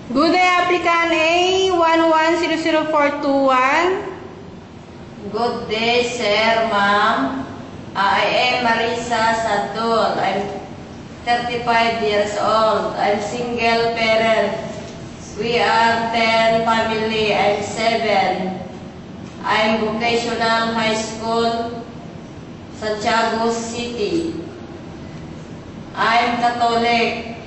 Good day, applicant A1100421. Good day, sir, ma'am. I am Marisa Sadul. I'm 35 years old. I'm single parent. We are 10 family. I'm 7. I'm vocational high school, Santiago City. I'm Catholic.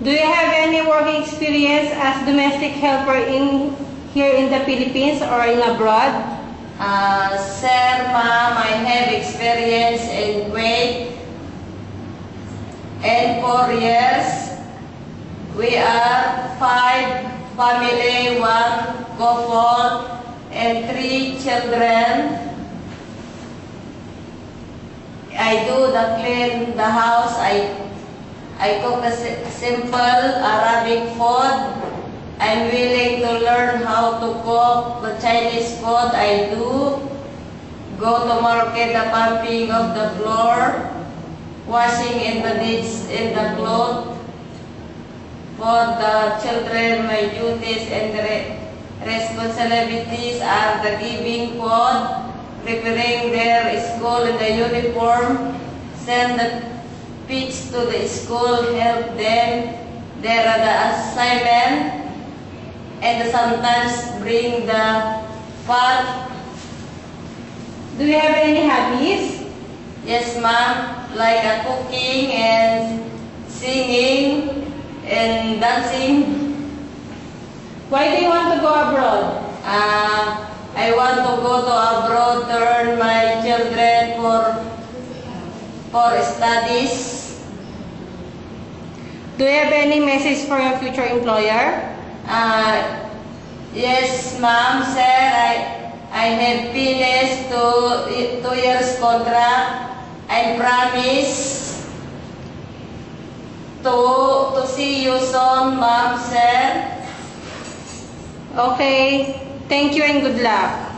Do you have any working experience as domestic helper here in the Philippines or in abroad? Sir, ma'am, I have experience in Kuwait and 4 years. We are 5 family, 1 couple, and 3 children. I do the clean the house. I cook the simple Arabic food. I'm willing to learn how to cook the Chinese food. I do go to market, the pumping of the floor, washing in the dish in the clothes. For the children, my duties and responsibilities are the giving food, preparing their school in the uniform, send the kids to the school, help them, there are the assignment, and sometimes bring the fun. Do you have any hobbies? Yes, ma'am, like cooking and singing and dancing. Why do you want to go abroad? I want to go to abroad to earn my children for studies. Do you have any message for your future employer? Yes, ma'am, sir. I have finished 2 years contract. I promise to see you soon, ma'am, sir. Okay. Thank you and good luck.